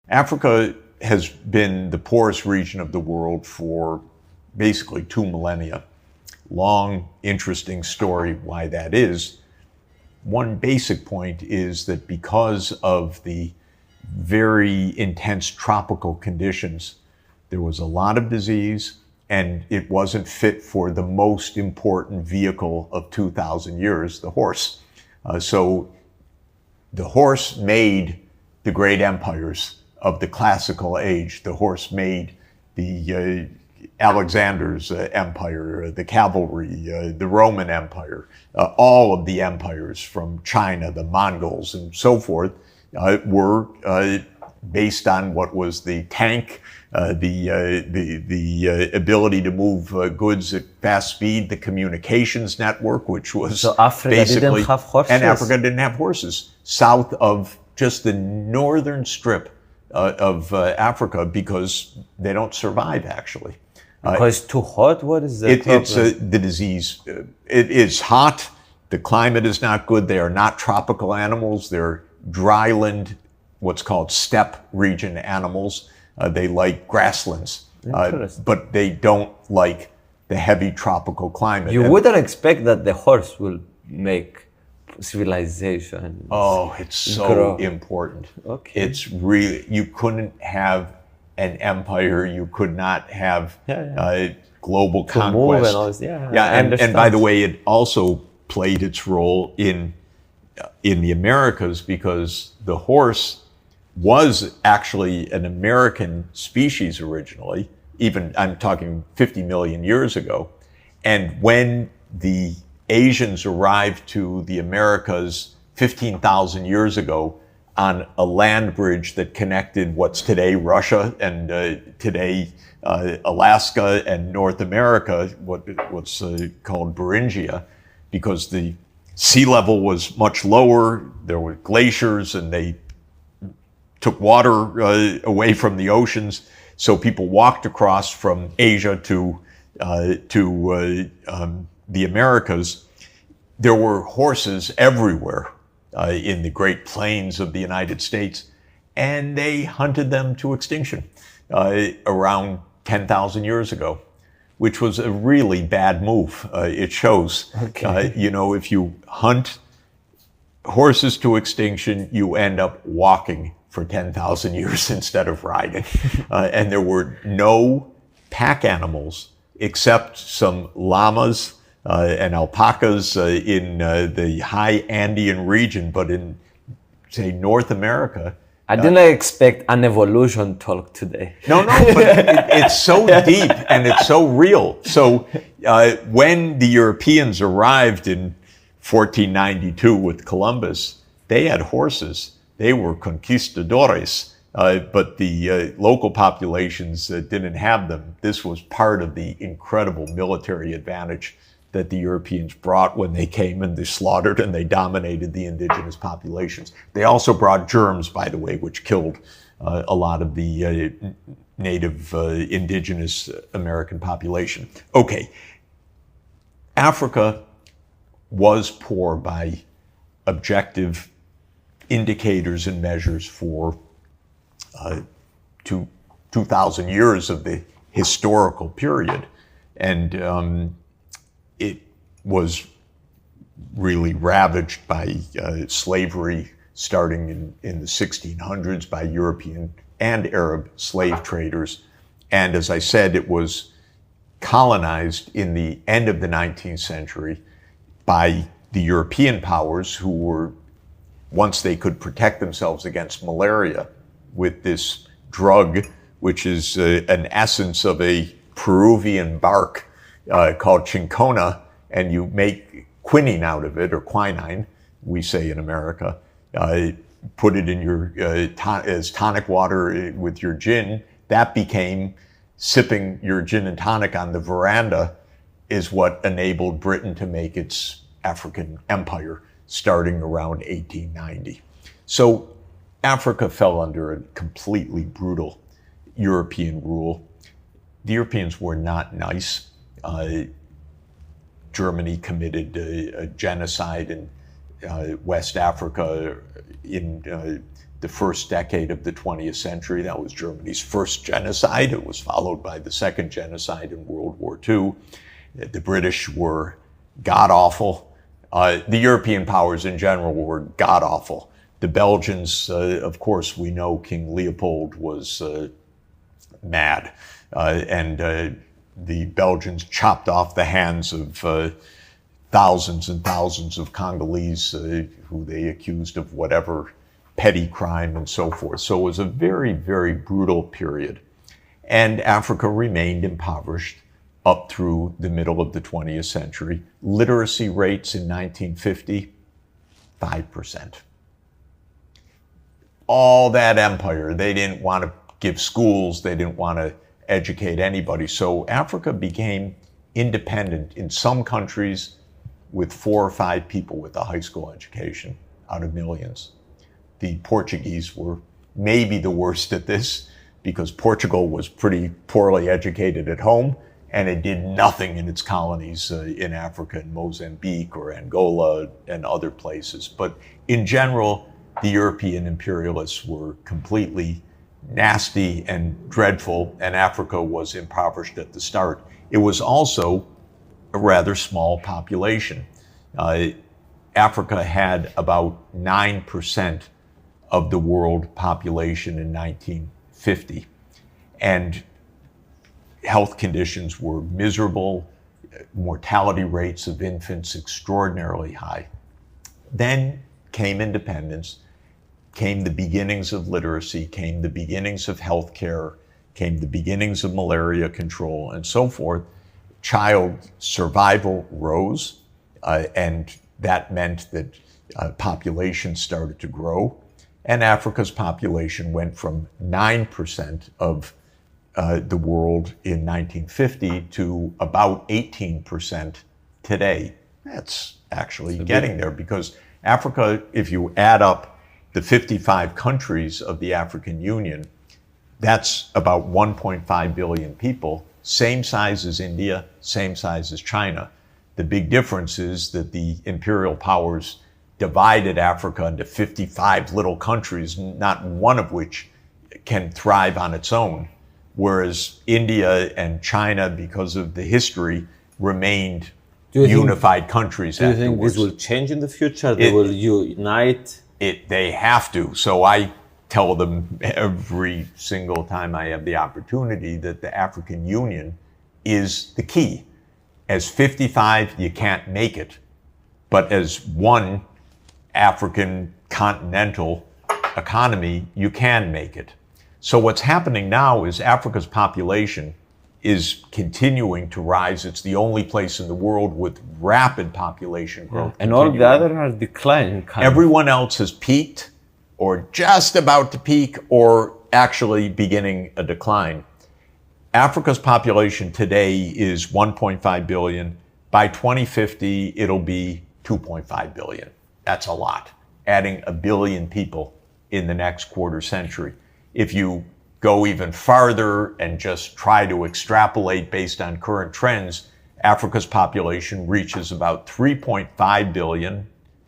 Africa has been the poorest region of the world for basically 2 millennia. Long, interesting story why that is. One basic point is that because of the very intense tropical conditions, there was a lot of disease, and it wasn't fit for the most important vehicle of 2,000 years, the horse. So the horse made the great empires of the classical age. The horse made the Alexander's empire, the cavalry, the Roman Empire, all of the empires from China, the Mongols, and so forth, were based on what was the tank, the ability to move goods at fast speed, the communications network, which was so Africa basically, didn't have horses. and Africa didn't have horses south of just the northern strip of Africa, because they don't survive actually. Because it's too hot? What is the problem? It's the disease. It is hot. The climate is not good. They are not tropical animals. They're dryland, what's called steppe region animals. They like grasslands, but they don't like the heavy tropical climate. You wouldn't expect that the horse will make civilization. Oh, it's so important. Okay. It's really, you couldn't have an empire, you could not have global conquest. And all this. And by the way, it also played its role in the Americas, because the horse was actually an American species originally, even I'm talking 50 million years ago. And when the Asians arrived to the Americas 15,000 years ago on a land bridge that connected what's today Russia and today Alaska and North America, what's called Beringia, because the sea level was much lower, there were glaciers, and they took water away from the oceans, so people walked across from Asia to the Americas. There were horses everywhere in the Great Plains of the United States, and they hunted them to extinction around 10,000 years ago, which was a really bad move. It shows, if you hunt horses to extinction, you end up walking for 10,000 years instead of riding. And there were no pack animals except some llamas and alpacas in the high Andean region, but in, say, North America. I didn't expect an evolution talk today. No, but it's so deep and it's so real. So when the Europeans arrived in 1492 with Columbus, they had horses. They were conquistadores, but the local populations didn't have them. This was part of the incredible military advantage that the Europeans brought when they came, and they slaughtered and they dominated the indigenous populations. They also brought germs, by the way, which killed a lot of the native indigenous American population. Okay, Africa was poor by objective indicators and measures for 2,000 years of the historical period. And it was really ravaged by slavery starting in the 1600s by European and Arab slave traders. And as I said, it was colonized in the end of the 19th century by the European powers, who were, once they could protect themselves against malaria with this drug, which is an essence of a Peruvian bark called cinchona, and you make quinine out of it, or quinine, we say in America. Put it in your as tonic water with your gin. That became, sipping your gin and tonic on the veranda is what enabled Britain to make its African empire, starting around 1890. So Africa fell under a completely brutal European rule. The Europeans were not nice. Germany committed a genocide in West Africa in the first decade of the 20th century. That was Germany's first genocide. It was followed by the second genocide in World War II. The British were god-awful. The European powers in general were god-awful. The Belgians, of course, we know King Leopold was mad. The Belgians chopped off the hands of thousands and thousands of Congolese who they accused of whatever petty crime and so forth. So it was a very, very brutal period. And Africa remained impoverished up through the middle of the 20th century. Literacy rates in 1950, 5%. All that empire, they didn't want to give schools, they didn't want to educate anybody. So Africa became independent in some countries with 4 or 5 people with a high school education out of millions. The Portuguese were maybe the worst at this because Portugal was pretty poorly educated at home and it did nothing in its colonies in Africa, in Mozambique or Angola and other places. But in general, the European imperialists were completely nasty and dreadful, and Africa was impoverished at the start. It was also a rather small population. Africa had about 9% of the world population in 1950. And health conditions were miserable, mortality rates of infants extraordinarily high. Then came independence, came the beginnings of literacy, came the beginnings of healthcare, came the beginnings of malaria control, and so forth. Child survival rose, and that meant that population started to grow. And Africa's population went from 9% of the world in 1950 to about 18% today. That's actually getting there because Africa, if you add up the 55 countries of the African Union, that's about 1.5 billion people, same size as India, same size as China. The big difference is that the imperial powers divided Africa into 55 little countries, not one of which can thrive on its own, whereas India and China, because of the history, remained unified countries afterwards. Do you think this will change in the future? They will unite? They have to. So I tell them every single time I have the opportunity that the African Union is the key. As 55, you can't make it. But as one African continental economy, you can make it. So what's happening now is Africa's population is continuing to rise. It's the only place in the world with rapid population growth. And all the others are declining. Everyone else has peaked or just about to peak or actually beginning a decline. Africa's population today is 1.5 billion. By 2050, it'll be 2.5 billion. That's a lot, adding 1 billion people in the next quarter century. If you go even farther and just try to extrapolate based on current trends, Africa's population reaches about 3.5 billion,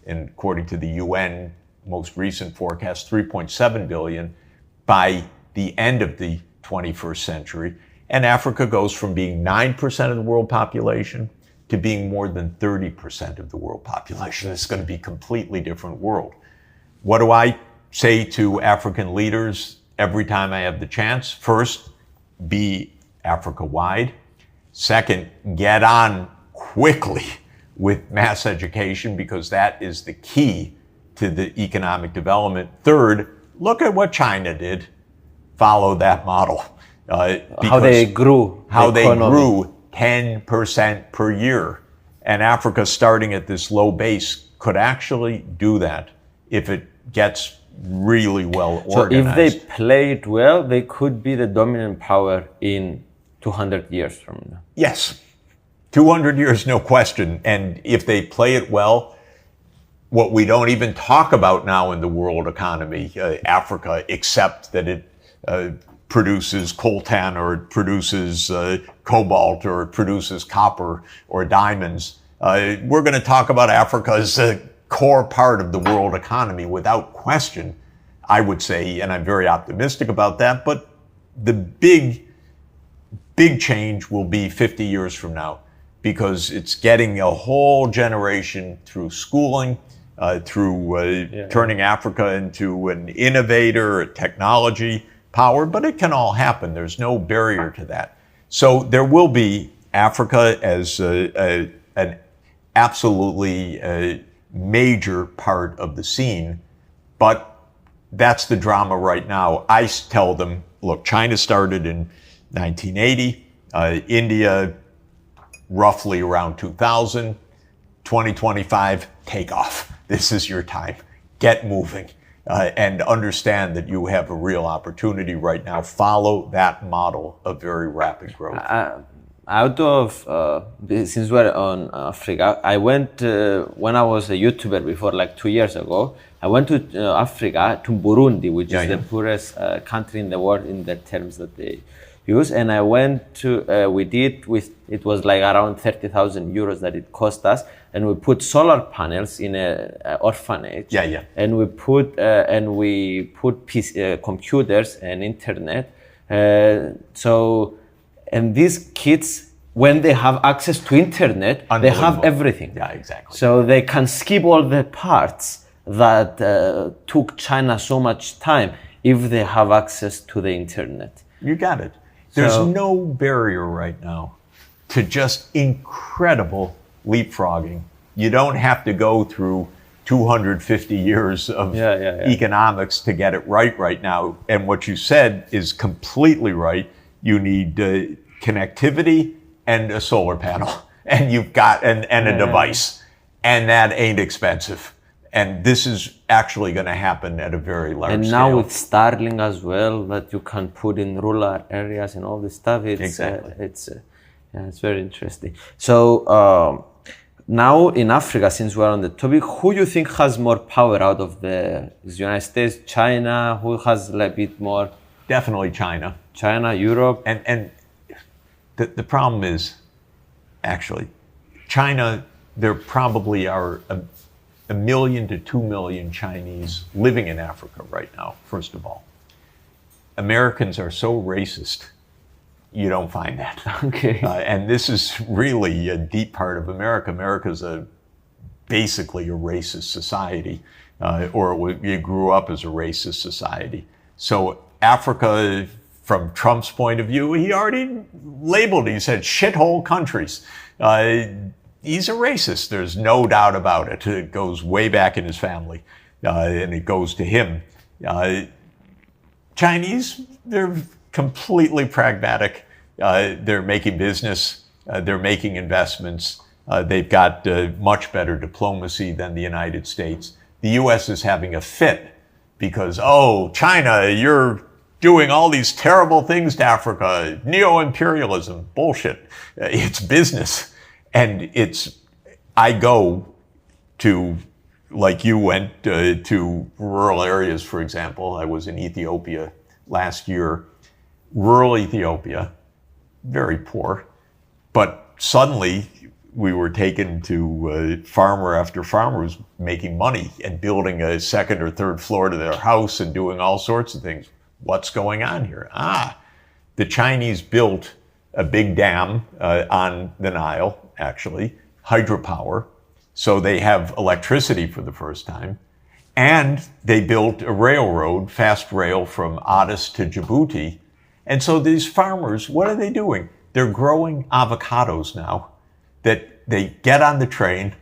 and according to the UN most recent forecast, 3.7 billion by the end of the 21st century. And Africa goes from being 9% of the world population to being more than 30% of the world population. It's going to be a completely different world. What do I say to African leaders every time I have the chance? First, be Africa-wide. Second, get on quickly with mass education because that is the key to the economic development. Third, look at what China did. Follow that model. How they grew. How they grew 10% per year. And Africa, starting at this low base, could actually do that if it gets really well organized. So if they play it well, they could be the dominant power in 200 years from now. Yes. 200 years, no question. And if they play it well, what we don't even talk about now in the world economy, Africa, except that it produces coltan or it produces cobalt or it produces copper or diamonds. We're going to talk about Africa as a core part of the world economy without question. I would say, and I'm very optimistic about that, but the big change will be 50 years from now, because it's getting a whole generation through schooling, through turning Africa into an innovator, a technology power, but it can all happen. There's no barrier to that. So there will be Africa as an absolutely major part of the scene, but that's the drama right now. I tell them, look, China started in 1980, India roughly around 2000, 2025, take off. This is your time. Get moving, and understand that you have a real opportunity right now. Follow that model of very rapid growth. Out of, since we're on Africa, I went, when I was a YouTuber before, like 2 years ago, I went to Africa, to Burundi, which is the poorest country in the world in the terms that they use. And I went to, it was like around 30,000 euros that it cost us. And we put solar panels in a orphanage. And we put, computers and internet. And these kids, when they have access to internet, they have everything. Yeah, exactly. So they can skip all the parts that took China so much time if they have access to the internet. You got it. There's no barrier right now to just incredible leapfrogging. You don't have to go through 250 years of economics to get it right now. And what you said is completely right. You need connectivity and a solar panel, and you've got and a device, and that ain't expensive. And this is actually going to happen at a very large scale. And now with Starlink as well, that you can put in rural areas and all this stuff. It's very interesting. So now in Africa, since we're on the topic, who do you think has more power out of the United States, China? Who has a bit more? Definitely China. China, Europe. And the problem is, actually, China, there probably are a million to 2 million Chinese living in Africa right now, first of all. Americans are so racist, you don't find that. Okay. And this is really a deep part of America. America's basically a racist society, or it grew up as a racist society. So Africa, from Trump's point of view, he already labeled it. He said shithole countries. He's a racist. There's no doubt about it. It goes way back in his family, and it goes to him. Chinese, they're completely pragmatic. They're making business. They're making investments. They've got much better diplomacy than the United States. The U.S. is having a fit because, oh, China, you're doing all these terrible things to Africa. Neo-imperialism, bullshit. It's business. And I go to, like you went to rural areas, for example. I was in Ethiopia last year. Rural Ethiopia, very poor. But suddenly we were taken to farmer after farmer who's making money and building a second or third floor to their house and doing all sorts of things. What's going on here? The Chinese built a big dam on the Nile, actually, hydropower. So they have electricity for the first time. And they built a railroad, fast rail from Addis to Djibouti. And so these farmers, what are they doing? They're growing avocados now that they get on the train,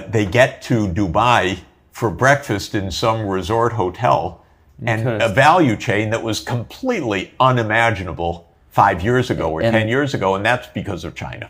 they get to Dubai for breakfast in some resort hotel, and a value chain that was completely unimaginable 5 years ago or 10 years ago, and that's because of China.